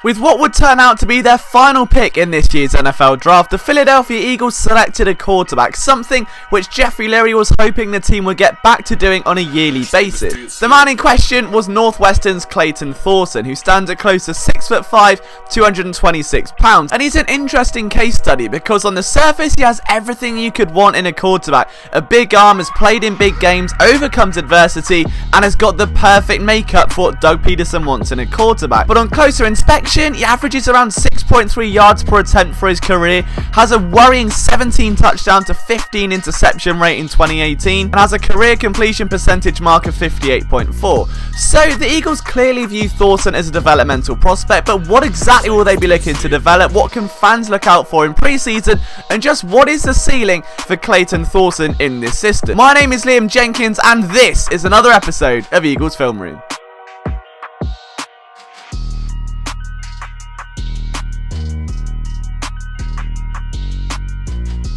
With what would turn out to be their final pick in this year's NFL draft, the Philadelphia Eagles selected a quarterback, something which Jeffrey Lurie was hoping the team would get back to doing on a yearly basis. The man in question was Northwestern's Clayton Thorson, who stands at close to 6'5", 226 pounds, and he's an interesting case study because on the surface he has everything you could want in a quarterback. A big arm, has played in big games, overcomes adversity, and has got the perfect makeup for what Doug Peterson wants in a quarterback. But on closer inspection, he averages around 6.3 yards per attempt for his career, has a worrying 17 touchdown to 15 interception rate in 2018, and has a career completion percentage mark of 58.4. So the Eagles clearly view Thorson as a developmental prospect, but what exactly will they be looking to develop? What can fans look out for in preseason? And just what is the ceiling for Clayton Thorson in this system? My name is Liam Jenkins, and this is another episode of Eagles Film Room.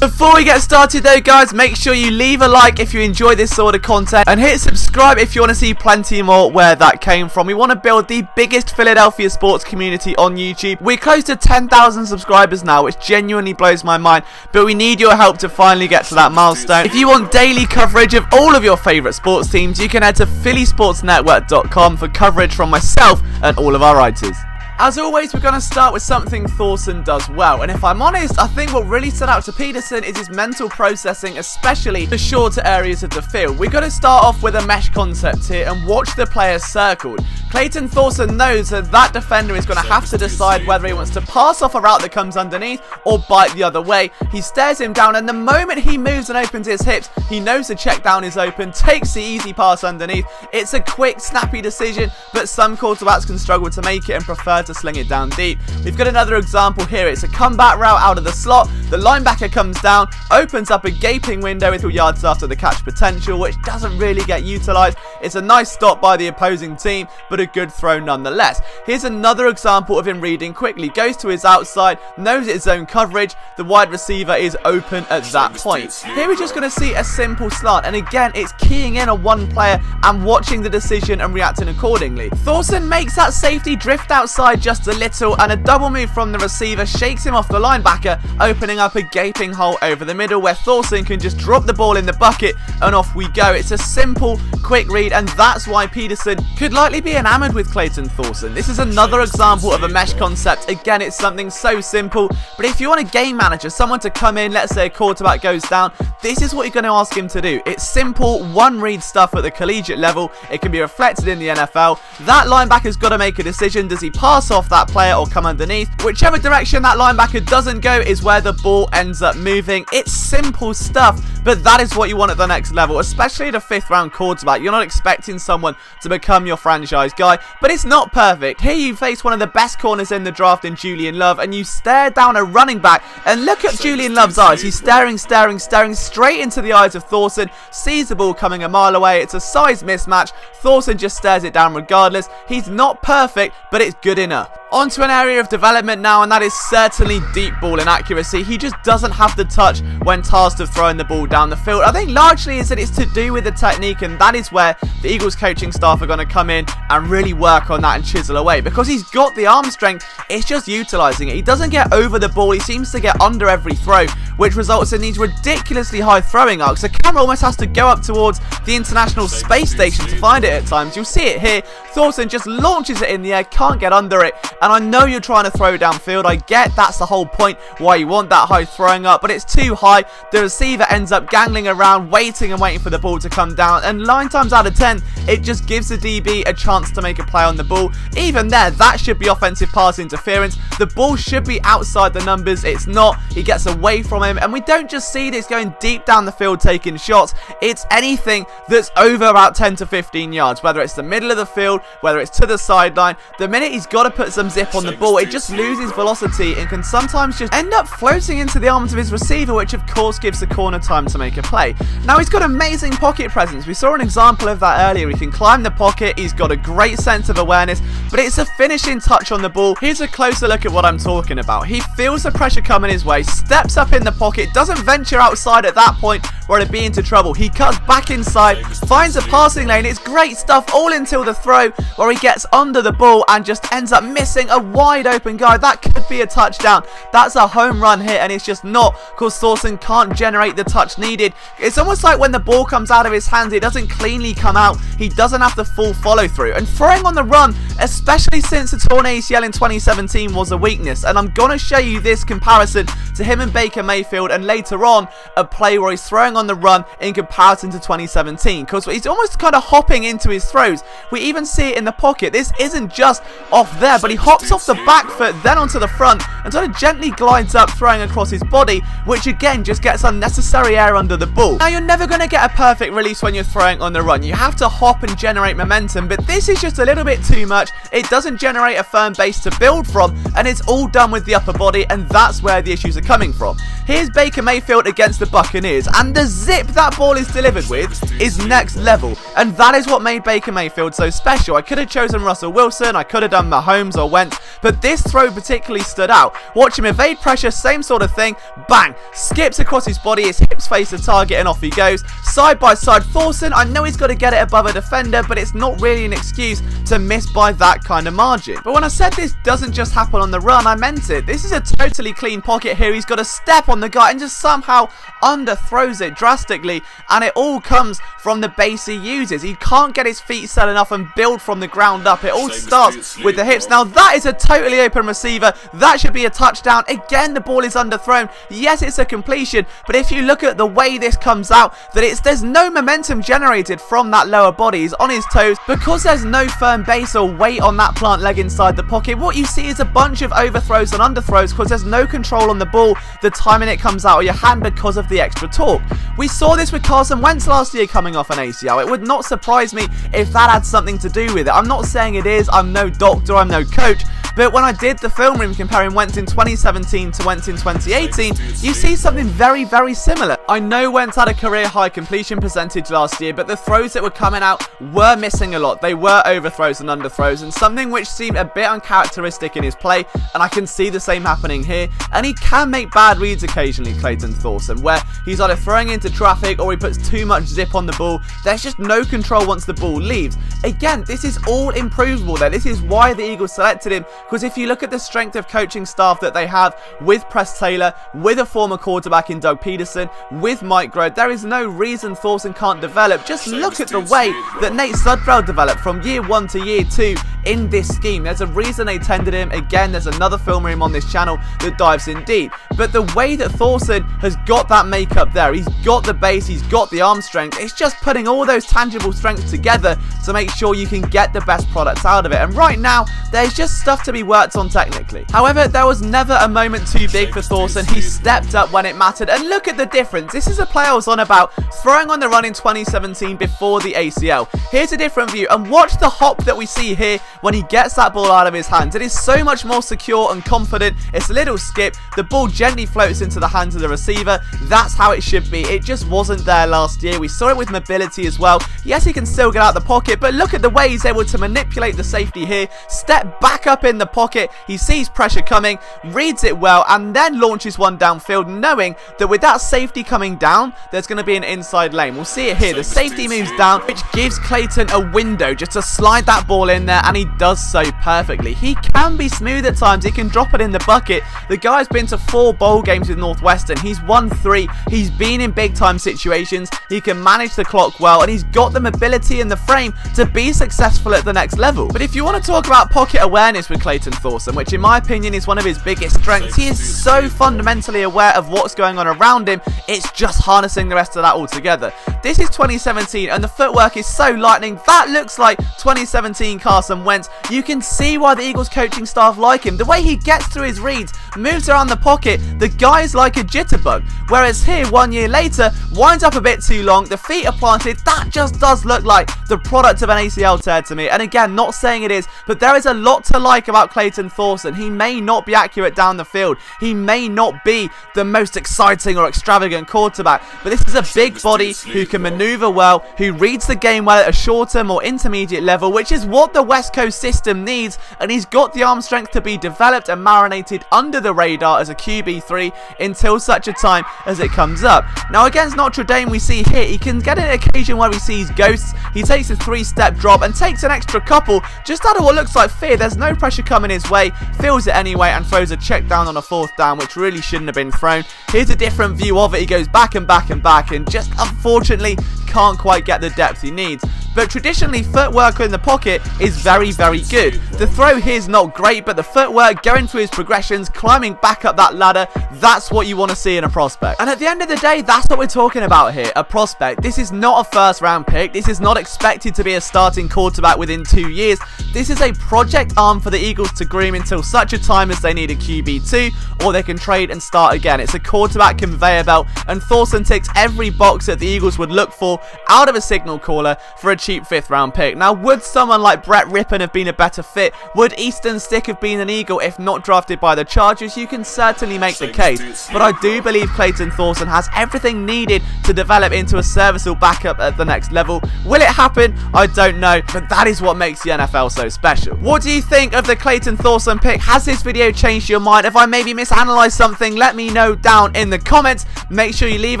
Before we get started though guys, make sure you leave a like if you enjoy this sort of content and hit subscribe if you want to see plenty more where that came from. We want to build the biggest Philadelphia sports community on YouTube. We're close to 10,000 subscribers now, which genuinely blows my mind, but we need your help to finally get to that milestone. If you want daily coverage of all of your favourite sports teams, you can head to phillysportsnetwork.com for coverage from myself and all of our writers. As always, we're going to start with something Thorson does well, and if I'm honest, I think what really stood out to Peterson is his mental processing, especially the shorter areas of the field. We're going to start off with a mesh concept here and watch the players circled. Clayton Thorson knows that that defender is going to have to decide whether he wants to pass off a route that comes underneath or bite the other way. He stares him down, and the moment he moves and opens his hips, he knows the check down is open, takes the easy pass underneath. It's a quick, snappy decision, but some quarterbacks can struggle to make it and prefer to sling it down deep. We've got another example here. It's a comeback route out of the slot. The linebacker comes down, opens up a gaping window with 2 yards after the catch potential, which doesn't really get utilised. It's a nice stop by the opposing team, but a good throw nonetheless. Here's another example of him reading quickly. Goes to his outside, knows it's zone coverage. The wide receiver is open at that point. Here we're just going to see a simple slant, and again, it's keying in on one player and watching the decision and reacting accordingly. Thorson makes that safety drift outside just a little, and a double move from the receiver shakes him off the linebacker, opening up a gaping hole over the middle where Thorson can just drop the ball in the bucket and off we go. It's a simple, quick read, and that's why Peterson could likely be enamored with Clayton Thorson. This is another example of a mesh concept. Again, it's something so simple, but if you want a game manager, someone to come in, let's say a quarterback goes down, this is what you're going to ask him to do. It's simple, one read stuff at the collegiate level. It can be reflected in the NFL. That linebacker's got to make a decision. Does he pass off that player or come underneath? Whichever direction that linebacker doesn't go is where the ball ends up moving. It's simple stuff, but that is what you want at the next level, especially at a 5th round quarterback. You're not expecting someone to become your franchise guy, but it's not perfect. Here you face one of the best corners in the draft in Julian Love, and you stare down a running back, and look at Julian Love's eyes. He's staring straight into the eyes of Thorson, sees the ball coming a mile away. It's a size mismatch. Thorson just stares it down regardless. He's not perfect, but it's good enough. Onto an area of development now, and that is certainly deep ball inaccuracy. He just doesn't have the touch when tasked of throwing the ball down the field. I think largely is that it's to do with the technique, and that is where the Eagles coaching staff are going to come in and really work on that and chisel away, because he's got the arm strength. It's just utilising it. He doesn't get over the ball. He seems to get under every throw, which results in these ridiculously high throwing arcs. The camera almost has to go up towards the International Space Station to find it at times. You'll see it here. Thorson just launches it in the air, can't get under it. And I know you're trying to throw downfield. I get that's the whole point why you want that high throwing up, but it's too high. The receiver ends up gangling around, waiting for the ball to come down, and 9 times out of 10, it just gives the DB a chance to make a play on the ball. Even there, that should be offensive pass interference. The ball should be outside the numbers. It's not. He gets away from him, and we don't just see this going deep down the field taking shots. It's anything that's over about 10 to 15 yards, whether it's the middle of the field, whether it's to the sideline. The minute he's got to put some zip on the ball, it just loses velocity and can sometimes just end up floating into the arms of his receiver, which of course gives the corner time to make a play. Now, he's got amazing pocket presence. We saw an example of that earlier. He can climb the pocket. He's got a great sense of awareness, but it's a finishing touch on the ball. Here's a closer look at what I'm talking about. He feels the pressure coming his way, steps up in the pocket, doesn't venture outside at that point where he'd be into trouble. He cuts back inside, finds a passing lane. It's great stuff all until the throw where he gets under the ball and just ends up missing facing a wide open guy. That could be a touchdown. That's a home run hit, and it's just not, because Thorson can't generate the touch needed. It's almost like when the ball comes out of his hands, it doesn't cleanly come out. He doesn't have the full follow through. And throwing on the run, especially since the torn ACL in 2017 was a weakness. And I'm going to show you this comparison to him and Baker Mayfield, and later on a play where he's throwing on the run in comparison to 2017, because he's almost kind of hopping into his throws. We even see it in the pocket. This isn't just off there, but he hops off the back foot, then onto the front, and sort of gently glides up, throwing across his body, which again just gets unnecessary air under the ball. Now, you're never going to get a perfect release when you're throwing on the run. You have to hop and generate momentum, but this is just a little bit too much. It doesn't generate a firm base to build from, and it's all done with the upper body, and that's where the issues are coming from. Here's Baker Mayfield against the Buccaneers, and the zip that ball is delivered with is next level, and that is what made Baker Mayfield so special. I could have chosen Russell Wilson, I could have done Mahomes or Wentz, but this throw particularly stood out. Watch him evade pressure, same sort of thing, bang, skips across his body, his hips face the target, and off he goes. Side by side, Thorson, I know he's got to get it above a defender, but it's not really an excuse to miss by that kind of margin. But when I said this doesn't just happen on the run, I meant it. This is a totally clean pocket here. He's got to step on the guy and just somehow underthrows it drastically, and it all comes from the base he uses. He can't get his feet set enough and build from the ground up. It all starts with the hips. Now, that is a totally open receiver. That should be a touchdown. Again, the ball is underthrown. Yes, it's a completion, but if you look at the way this comes out, that there's no momentum generated from that lower body. He's on his toes because there's no firm base or weight on that plant leg inside the pocket. What you see is a bunch of overthrows and underthrows because there's no control on the ball the timing it comes out of your hand because of the extra torque. We saw this with Carson Wentz last year coming off an ACL. It would not surprise me if that had something to do with it. I'm not saying it is. I'm no doctor. I'm no coach. But when I did the film room comparing Wentz in 2017 to Wentz in 2018, you see something very, very similar. I know Wentz had a career high completion percentage last year, but the throws that were coming out were missing a lot. They were overthrows and underthrows, and something which seemed a bit uncharacteristic in his play, and I can see the same happening here. And he can make bad reads occasionally, Clayton Thorson, where he's either throwing into traffic or he puts too much zip on the ball. There's just no control once the ball leaves. Again, this is all improvable there. This is why the Eagles selected him, because if you look at the strength of coaching staff that they have with Press Taylor, with a former quarterback in Doug Peterson, with Mike Grode, there is no reason Thorson can't develop. Just look at the way that Nate Sudfeld developed from year 1 to year 2 in this scheme. There's a reason they tendered him. Again, there's another film room on this channel that dives in deep. But the way that Thorson has got that makeup there, he's got the base, he's got the arm strength, it's just putting all those tangible strengths together to make sure you can get the best products out of it. And right now, there's just stuff to be worked on technically. However, there was never a moment too big for Thorson. He stepped up when it mattered, and look at the difference. This is a play I was on about, throwing on the run in 2017 before the ACL. Here's a different view, and watch the hop that we see here when he gets that ball out of his hands. It is so much more secure and confident. It's a little skip, the ball gently floats into the hands of the receiver. That's how it should be. It just wasn't there last year. We saw it with mobility as well. Yes, he can still get out the pocket, but look at the way he's able to manipulate the safety here, step back up in the pocket. He sees pressure coming, reads it well, and then launches one downfield, knowing that with that safety coming down, there's going to be an inside lane. We'll see it here. The safety moves down, which gives Clayton a window just to slide that ball in there, and he does so perfectly. He can be smooth at times. He can drop it in the bucket. The guy's been to 4 bowl games with Northwestern. He's won 3. He's been in big time situations. He can manage the clock well, and he's got the mobility and the frame to be successful at the next level. But if you want to talk about pocket awareness with Clayton Thorson, which in my opinion is one of his biggest strengths, he is so fundamentally aware of what's going on around him. It's just harnessing the rest of that all together. This is 2017, and the footwork is so lightning. That looks like 2017 Carson Wentz. You can see why the Eagles coaching staff like him. The way he gets through his reads, moves around the pocket, the guy's like a jitterbug. Whereas here, 1 year later, winds up a bit too long, the feet are planted. That just does look like the product of an ACL tear to me. And again, not saying it is, but there is a lot to like about Clayton Thorson. He may not be accurate down the field. He may not be the most exciting or extravagant quarterback, but this is a big body who can maneuver well, who reads the game well at a shorter, more intermediate level, which is what the West Coast system needs, and he's got the arm strength to be developed and marinated under the radar as a QB3 until such a time as it comes up. Now against Notre Dame, we see here he can get an occasion where he sees ghosts. He takes a 3-step drop and takes an extra couple just out of what looks like fear. There's no pressure coming his way, feels it anyway, and throws a check down on a 4th down, which really shouldn't have been thrown. Here's a different view of it. He goes back and back and back, and just unfortunately can't quite get the depth he needs. But traditionally, footwork in the pocket is very, very good. The throw here is not great, but the footwork, going through his progressions, climbing back up that ladder, that's what you want to see in a prospect. And at the end of the day, that's what we're talking about here, a prospect. This is not a first-round pick. This is not expected to be a starting quarterback within 2 years. This is a project arm for the Eagles to groom until such a time as they need a QB2, or they can trade and start again. It's a quarterback conveyor belt, and Thorson ticks every box that the Eagles would look for out of a signal caller for a cheap 5th round pick. Now, would someone like Brett Rippon have been a better fit? Would Easton Stick have been an Eagle if not drafted by the Chargers? You can certainly make the case, but I do believe Clayton Thorson has everything needed to develop into a serviceable backup at the next level. Will it happen? I don't know, but that is what makes the NFL so special. What do you think of the Clayton Thorson pick? Has this video changed your mind? If I maybe misanalyzed something, let me know down in the comments. Make sure you leave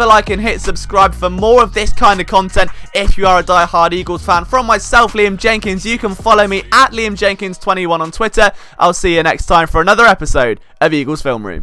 a like and hit subscribe for more of this kind of content if you are a die-hard Eagles fan. From myself, Liam Jenkins, you can follow me at LiamJenkins21 on Twitter. I'll see you next time for another episode of Eagles Film Room.